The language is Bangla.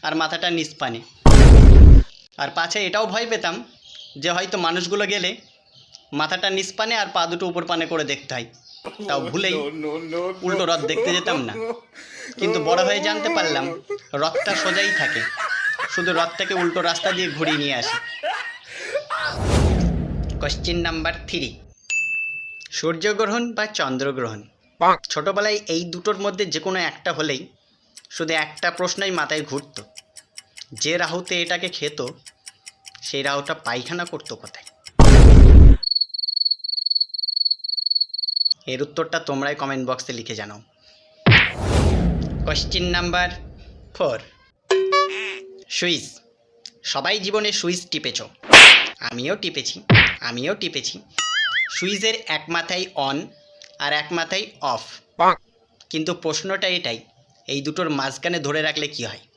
আর মাথাটা নিচ পানে। আর পাছে এটাও ভয় পেতাম যে হয়তো মানুষগুলো গেলে মাথাটা নিচ পানে আর পা দুটো উপর পানে করে দেখতে হয়, তাও ভুলেই উল্টো রথ দেখতে যেতাম না। কিন্তু বড় হয়ে জানতে পারলাম রথটা সোজাই থাকে, শুধু রথটাকে উল্টো রাস্তা দিয়ে ঘুরিয়ে নিয়ে আসে। কোশ্চেন নাম্বার 3, সূর্যগ্রহণ বা চন্দ্রগ্রহণ। ছোটবেলায় এই দুটোর মধ্যে যে কোনো একটা হলেই শুধু একটা প্রশ্নই মাথায় ঘুরতো, যে রাহুতে এটাকে খেত সেই রাহুটা পায়খানা করতো কোথায়? এর উত্তরটা তোমরাই কমেন্ট বক্সে লিখে জানাও। Question number 4, switch. সবাই জীবনে সুইচ টিপেছ, আমিও টিপেছি। সুইচের এক মাথায় অন আর এক মাথায় অফ, কিন্তু প্রশ্নটা এটাই, এই দুটোর মাঝখানে ধরে রাখলে কি হয়?